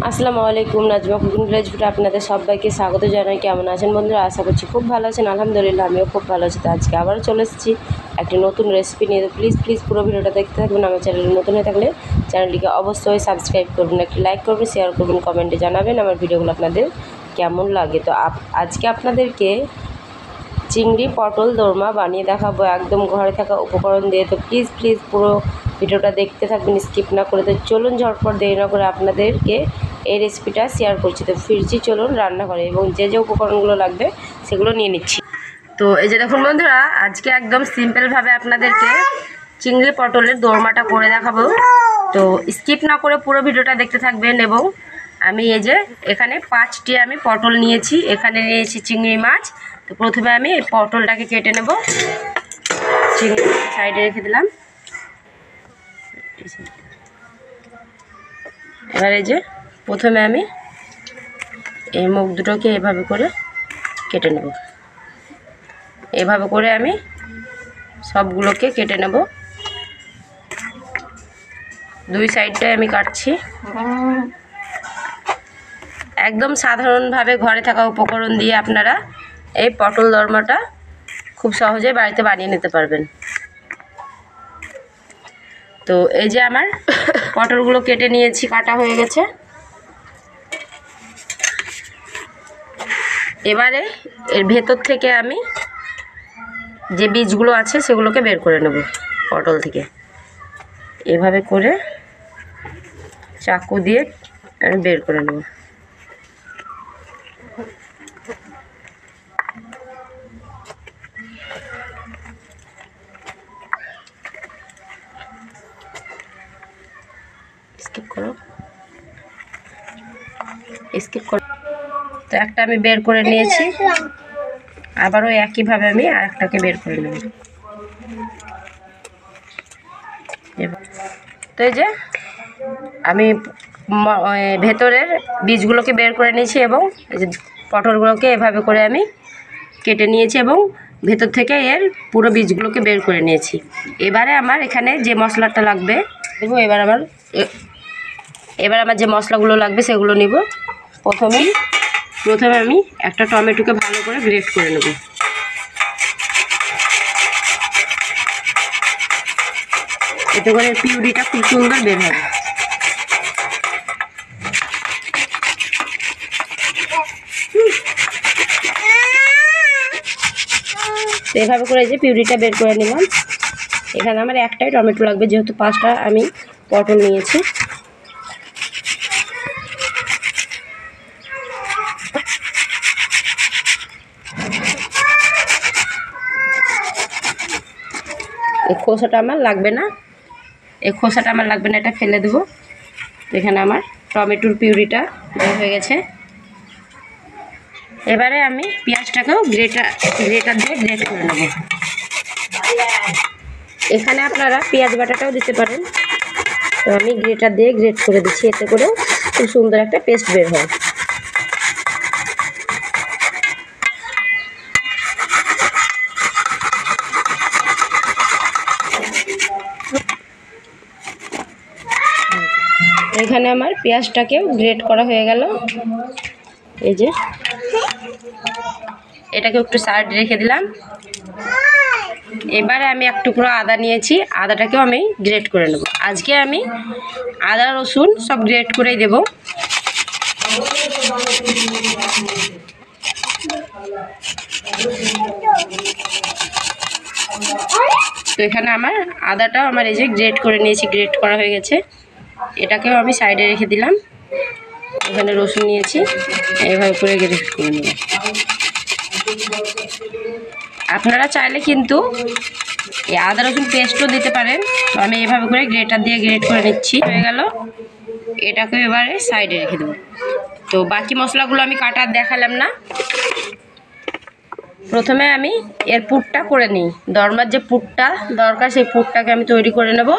আসসালামু আলাইকুম, Nazma cooking village ফুডে আপনাদের সবাইকে স্বাগত জানাই। কেমন আছেন বন্ধুরা? আশা করছি খুব ভালো আছেন। আলহামদুলিল্লাহ আমিও খুব ভালো আছি। তো আজকে আবারও চলে এসেছি একটি নতুন রেসিপি নিয়ে। প্লিজ পুরো ভিডিওটা দেখতে থাকবেন। আমার চ্যানেলে নতুন হয়ে থাকলে চ্যানেলটিকে অবশ্যই সাবস্ক্রাইব করবেন, একটি লাইক করবেন, শেয়ার করবেন, কমেন্টে জানাবেন আমার ভিডিওগুলো আপনাদের কেমন লাগে। তো আজকে আপনাদেরকে চিংড়ি পটল দোরমা বানিয়ে দেখাবো একদম ঘরে থাকা উপকরণ দিয়ে। তো প্লিজ পুরো ভিডিওটা দেখতে থাকবেন, স্কিপ না করে। তো চলুন ঝটপট দেরি না করে আপনাদেরকে এই রেসিপিটা শেয়ার করছি। তো ফিরছি, চলুন রান্না করে এবং যে উপকরণগুলো লাগবে সেগুলো নিয়ে নিচ্ছি। তো এই যে দেখুন বন্ধুরা, আজকে একদম সিম্পলভাবে আপনাদেরকে চিংড়ি পটলের দোরমাটা করে দেখাবো। তো স্কিপ না করে পুরো ভিডিওটা দেখতে থাকবেন। এবং আমি এই যে এখানে 5টি আমি পটল নিয়েছি, এখানে নিয়েছি চিংড়ি মাছ। তো প্রথমে আমি এই পটলটাকে কেটে নেব। চিংড়ি সাইডে রেখে দিলাম। এবার এই যে প্রথমে আমি এই মুখ দুটোকে এভাবে করে কেটে নেব। এভাবে করে আমি সবগুলোকে কেটে নেব। দুই সাইডটায় আমি কাটছি। একদম সাধারণভাবে ঘরে থাকা উপকরণ দিয়ে আপনারা এই পটল দোরমাটা খুব সহজে বাড়িতে বানিয়ে নিতে পারবেন। তো এই যে আমার পটলগুলো কেটে নিয়েছি, কাটা হয়ে গেছে। এবারে এর ভেতর থেকে আমি যে বীজগুলো আছে সেগুলোকে বের করে নেব পটল থেকে। এভাবে করে চাকু দিয়ে আমি বের করে নেব। স্কিপ করো। তো একটা আমি বের করে নিয়েছি, আবারও একইভাবে আমি আরেকটাকে বের করে নেব। তো এই যে আমি ভেতরের বীজগুলোকে বের করে নিয়েছি এবং এই যে পটলগুলোকে এভাবে করে আমি কেটে নিয়েছি এবং ভেতর থেকে এর পুরো বীজগুলোকে বের করে নিয়েছি। এবারে আমার এখানে যে মশলাটা লাগবে দেবো। এবার আমার যে মশলাগুলো লাগবে সেগুলো নিব। প্রথমে আমি একটা টমেটোকে ভালো করে গ্রেট করে নেব। এতে করে পিউরিটা খুব সুন্দর বের হবে। এভাবে করে যে পিউরিটা বের করে নিলাম। এখানে আমার একটাই টমেটো লাগবে, যেহেতু 5টা আমি পটল নিয়েছি। এই খোসাটা আমার লাগবে না, এটা ফেলে দেবো। এখানে আমার টমেটোর পিউরিটা বের হয়ে গেছে। এবারে আমি পেঁয়াজটাকেও গ্রেটার দিয়ে গ্রেট করে নেব। এখানে আপনারা পেঁয়াজ বাটাটাও দিতে পারেন। তো আমি গ্রেটার দিয়ে গ্রেট করে দিচ্ছি, এতে করেও খুব সুন্দর একটা পেস্ট বের হয়। এখানে আমার পেঁয়াজটাকেও গ্রেট করা হয়ে গেল। এই যে এটাকে একটু সাইডে রেখে দিলাম। এবারে আমি এক টুকরো আদা নিয়েছি, আদাটাকেও আমি গ্রেট করে নেব। আজকে আমি আদা রসুন সব গ্রেট করেই দেব। তো এখানে আমার আদাটাও আমার এই যে গ্রেট করে নিয়েছি, গ্রেট করা হয়ে গেছে। এটাকেও আমি সাইডে রেখে দিলাম। এখানে রসুন নিয়েছি, এইভাবে করে গ্রেট করে নেব। আপনারা চাইলে কিন্তু এই আদা রসুন পেস্টও দিতে পারেন। তো আমি এভাবে করে গ্রেটার দিয়ে গ্রেট করে নিচ্ছি। হয়ে গেল, এটাকে এবারে সাইডে রেখে দেবো। তো বাকি মশলাগুলো আমি কাটার দেখালাম না। প্রথমে আমি এর পুরটা করে নিই। দরমার যে পুরটা দরকার সেই পুরটাকে আমি তৈরি করে নেব।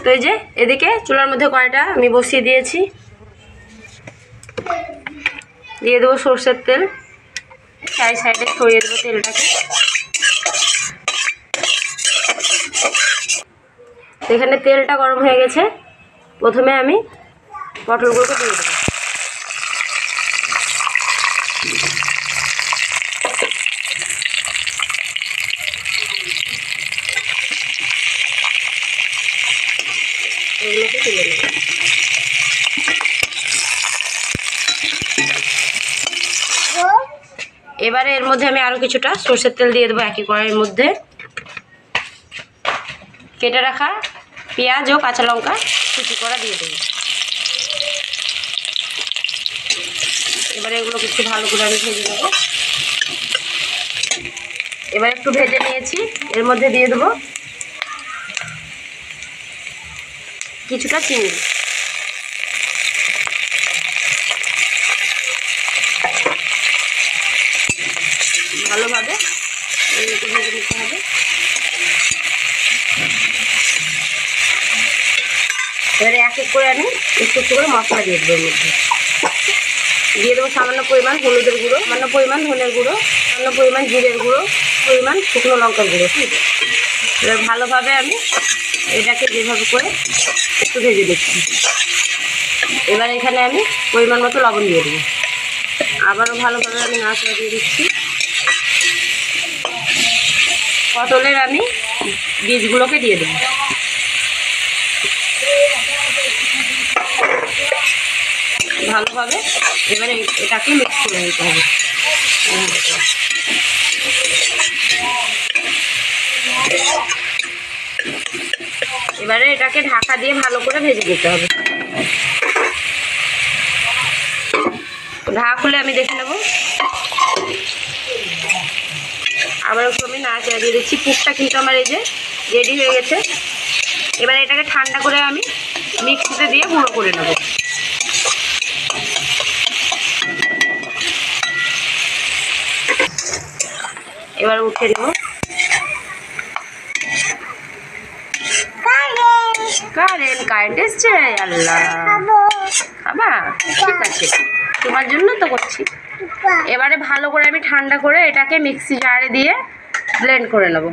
তো এই যে এদিকে চুলার মধ্যে কড়াইটা আমি বসিয়ে দিয়েছি। দিয়ে দেবো সরষের তেল। সাইডে ছড়িয়ে দেবো তেলটাকে। এখানে তেলটা গরম হয়ে গেছে। প্রথমে আমি পটলগুলোকে দিয়ে দেবো। তুলে নেব। এবারে এর মধ্যে আমি আরও কিছুটা সরষের তেল দিয়ে দেবো একই কড়াইয়ের মধ্যে। কেটে রাখা পেঁয়াজ ও কাঁচা লঙ্কা কুচি করা দিয়ে দেবো। এবারে এগুলো কিছু ভালো করে আমি ভেজে নেব। এবার একটু ভেজে নিয়েছি, এর মধ্যে দিয়ে দেবো কিছুটা চিনি। ভালোভাবে এগুলোকে ভেজে নিতে হবে। এবারে এক এক করে আমি একটু একটু করে মশলা দিয়ে দেবো। এর মধ্যে দিয়ে দেবো সামান্য পরিমাণ হলুদের গুঁড়ো, সামান্য পরিমাণ ধনের গুঁড়ো, সামান্য পরিমাণ জিরের গুঁড়ো, পরিমাণ শুকনো লঙ্কার গুঁড়ো। ঠিক আছে, এবার ভালোভাবে আমি এটাকে যেভাবে করে একটু ভেজে দিচ্ছি। এবার এখানে আমি পরিমাণ মতো লবণ দিয়ে দেবো। আবারও ভালোভাবে আমি নাড়াচাড়া দিয়ে দিচ্ছি। পটলের আমি বীজগুলোকে দিয়ে দেবো। ভালোভাবে এবারে এটাকে মিক্স করে নিতে হবে। এবারে এটাকে ঢাকা দিয়ে ভালো করে ভেজে দিতে হবে। ঢাকা খুলে আমি দেখে নেব। আবার একটু আমি নাড়াচাড়া দিয়ে দিচ্ছি। পুরটা কিন্তু আমার এই যে রেডি হয়ে গেছে। এবারে এটাকে ঠান্ডা করে আমি মিক্সিতে দিয়ে গুঁড়ো করে নেব। এবার উঠে নেব। কারেন্ট এসছে, আল্লাহ খাবা? ঠিক আছে, তোমার জন্য তো করছি। এবারে ভালো করে আমি ঠান্ডা করে এটাকে মিক্সি জারে দিয়ে ব্লেন্ড করে নেব।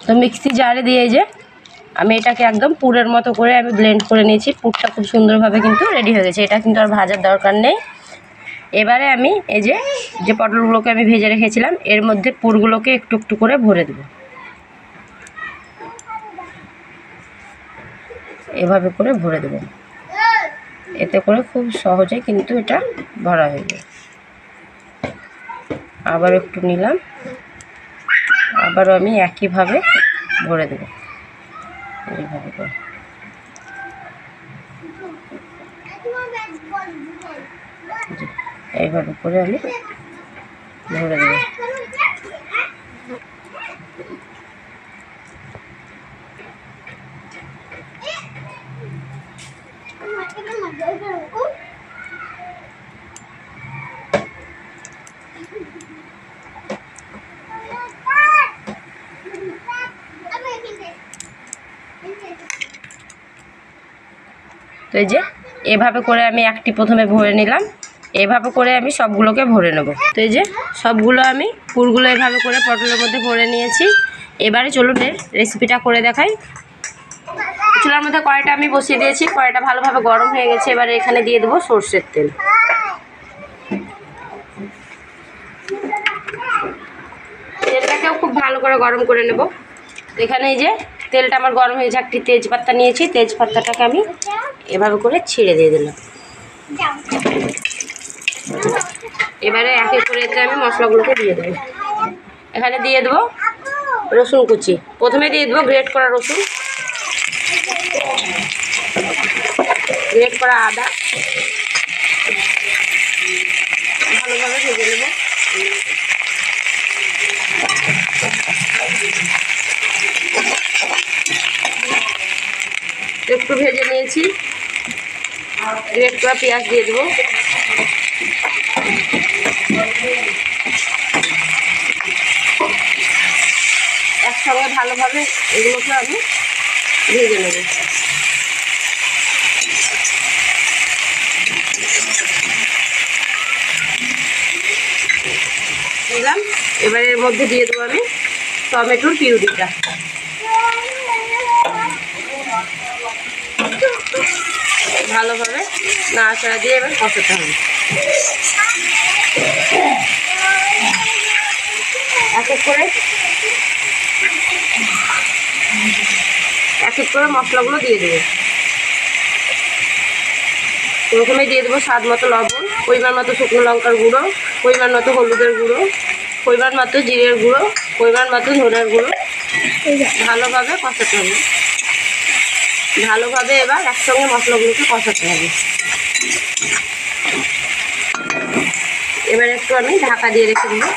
তো মিক্সি জারে দিয়ে যে আমি এটাকে একদম পুরের মতো করে আমি ব্লেন্ড করে নিয়েছি। পুরটা খুব সুন্দরভাবে কিন্তু রেডি হয়ে গেছে। এটা কিন্তু আর ভাজার দরকার নেই। এবারে আমি এই যে পটলগুলোকে আমি ভেজে রেখেছিলাম এর মধ্যে পুরগুলোকে একটু একটু করে ভরে দেব। এভাবে করে ভরে দেব। এতে করে খুব সহজে কিন্তু এটা ভরা হয়ে যায়। আবার একটু নিলাম, আবারও আমি একইভাবে ভরে দেব। এইভাবে করে এইভাবে করে আমি ভরে দেব। তো এই যে এভাবে করে আমি একটি প্রথমে ভরে নিলাম। এভাবে করে আমি সবগুলোকে ভরে নেব। তো এই যে সবগুলো আমি পুরগুলো এভাবে করে পটলের মধ্যে ভরে নিয়েছি। এবারে চলুন রেসিপিটা করে দেখাই। চুলার মধ্যে কড়াইটা আমি বসিয়ে দিয়েছি। কড়াইটা ভালোভাবে গরম হয়ে গেছে। এবারে এখানে দিয়ে দেবো সরষের তেল। তেলটাকেও খুব ভালো করে গরম করে নেব। এখানে এই যে তেলটা আমার গরম হয়েছে, একটি তেজপাতা নিয়েছি। তেজপাতাটাকে আমি এভাবে করে ছিঁড়ে দিয়ে দিলাম। এবারে এক এক করে এতে আমি মশলাগুলোকে দিয়ে দেবো। এখানে দিয়ে দেবো রসুন কুচি। প্রথমে দিয়ে দেবো গ্রেট করা রসুন, গ্রেট করা আদা। ভালোভাবে ভেজে নেব। একটু ভেজে নিয়েছি। গ্রেট করা পেঁয়াজ দিয়ে দেবো। একসঙ্গে ভালোভাবে এগুলোকে আমি ভেজে নেব। দিলাম। এবার এর মধ্যে দিয়ে দেবো আমি টমেটোর পিউরিটা। ভালোভাবে নাড়াচাড়া দিয়ে এবার কষাতে হবে। এক এক করে মশলাগুলো দিয়ে দেবো। প্রথমে দিয়ে দেবো স্বাদ মতো লবণ, পরিমাণ মতো শুকনো লঙ্কার গুঁড়ো, পরিমাণ মতো হলুদের গুঁড়ো, পরিমাণ মতো জিরের গুঁড়ো, পরিমাণ মতো ধনের গুঁড়ো। ভালোভাবে কষাতে হবে। ভালোভাবে এবার একসঙ্গে মশলাগুলোকে কষাতে হবে। এবার একটু আমি ঢাকা দিয়ে রেখে দেবো।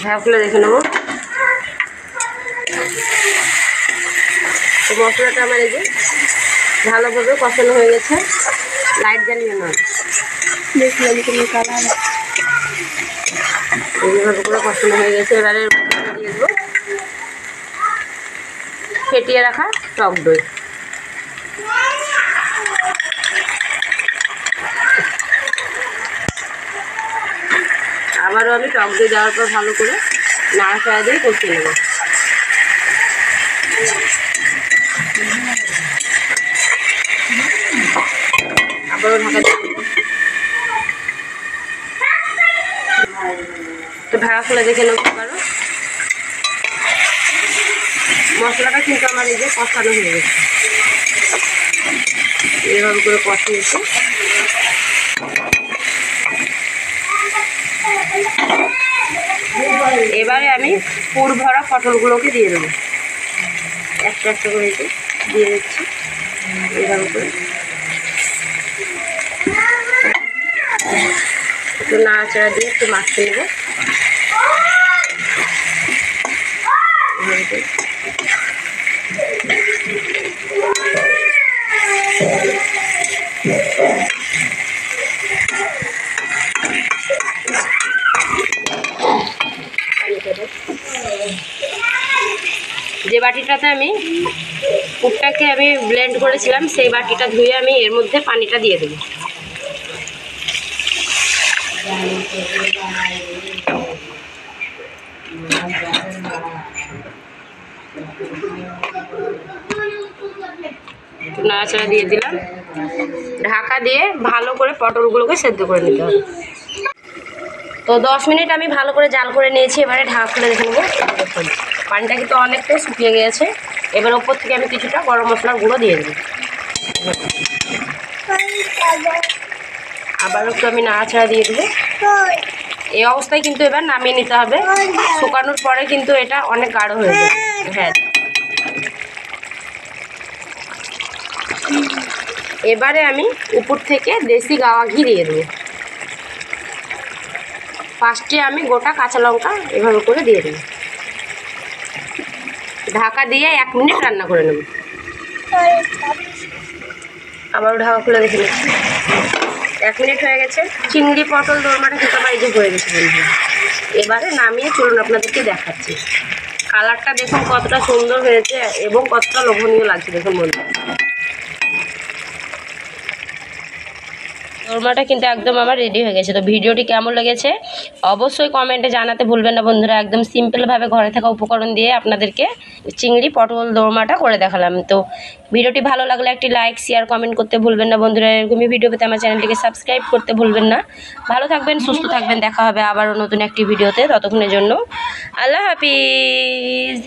ঢাকা খুলে রেখে নেবো। তো মশলাটা আমার এই যে ভালোভাবে কষানো হয়ে গেছে। লাইট জ্বালিয়ে নয়, এইভাবে করে কষানো হয়ে গেছে। এবারে দিয়ে দেবো ফেটিয়ে রাখা টক দই। আবারও আমি টক দই দেওয়ার পর ভালো করে নাড়াচাড়া দিয়ে কষিয়ে নেব। আবারও ঢাকা দিয়ে তো ঢাকা খুলে দেখে নেবো। আবারও মশলাটা কিন্তু আমার এই যে কষানো হয়ে গেছে। এভাবে করে কষিয়েছে। এবারে আমি পুর ভরা পটলগুলোকে দিয়ে দেবো। একটা একটা করে দিয়ে দিচ্ছি এভাবে করে। একটু নাড়াচাড়া দিয়ে একটু মাখিয়ে নেবো। যে বাটিটাতে আমি পুরটাকে আমি ব্লেন্ড করেছিলাম সেই বাটিটা ধুয়ে আমি এর মধ্যে পানিটা দিয়ে দেবো। নাড়াচাড়া দিয়ে দিলাম। ঢাকা দিয়ে ভালো করে পটলগুলোকে সেদ্ধ করে নিতে হবে। তো 10 মিনিট আমি ভালো করে জাল করে নিয়েছি। এবারে ঢাকা খুলে দেখে নেবো। পানিটা কিন্তু অনেকটাই শুকিয়ে গিয়েছে। এবার ওপর থেকে আমি কিছুটা গরম মশলার গুঁড়ো দিয়ে দেবো। আবার একটু আমি নাড়াচাড়া দিয়ে দেবো। এই অবস্থায় কিন্তু এবার নামিয়ে নিতে হবে। শুকানোর পরে কিন্তু এটা অনেক গাঢ় হয়ে যাবে। হ্যাঁ, এবারে আমি উপর থেকে দেশি গাওয়া ঘি দিয়ে দেবো। 5টি আমি গোটা কাঁচা লঙ্কা এভাবে করে দিয়ে দেবো। ঢাকা দিয়ে 1 মিনিট রান্না করে নেব। আবারও ঢাকা খুলে দেখে নিচ্ছি। 1 মিনিট হয়ে গেছে। চিংড়ি পটল দোরমাটা কিন্তু আমার এই যে হয়ে গেছে বন্ধুরা। এবারে নামিয়ে চলুন আপনাদেরকে দেখাচ্ছি। কালারটা দেখুন কতটা সুন্দর হয়েছে এবং কতটা লোভনীয় লাগছে দেখুন বন্ধুরা। দোরমাটা কিন্তু একদম আমার রেডি হয়ে গেছে। তো ভিডিওটি কেমন লেগেছে অবশ্যই কমেন্টে জানাতে ভুলবেন না বন্ধুরা। একদম সিম্পলভাবে ঘরে থাকা উপকরণ দিয়ে আপনাদেরকে চিংড়ি পটল দোরমাটা করে দেখালাম। তো ভিডিওটি ভালো লাগলে একটি লাইক শেয়ার কমেন্ট করতে ভুলবেন না বন্ধুরা। এরকমই ভিডিও পেতে আমার চ্যানেলটিকে সাবস্ক্রাইব করতে ভুলবেন না। ভালো থাকবেন, সুস্থ থাকবেন। দেখা হবে আবারও নতুন একটি ভিডিওতে। ততক্ষণের জন্য আল্লাহ হাফিজ।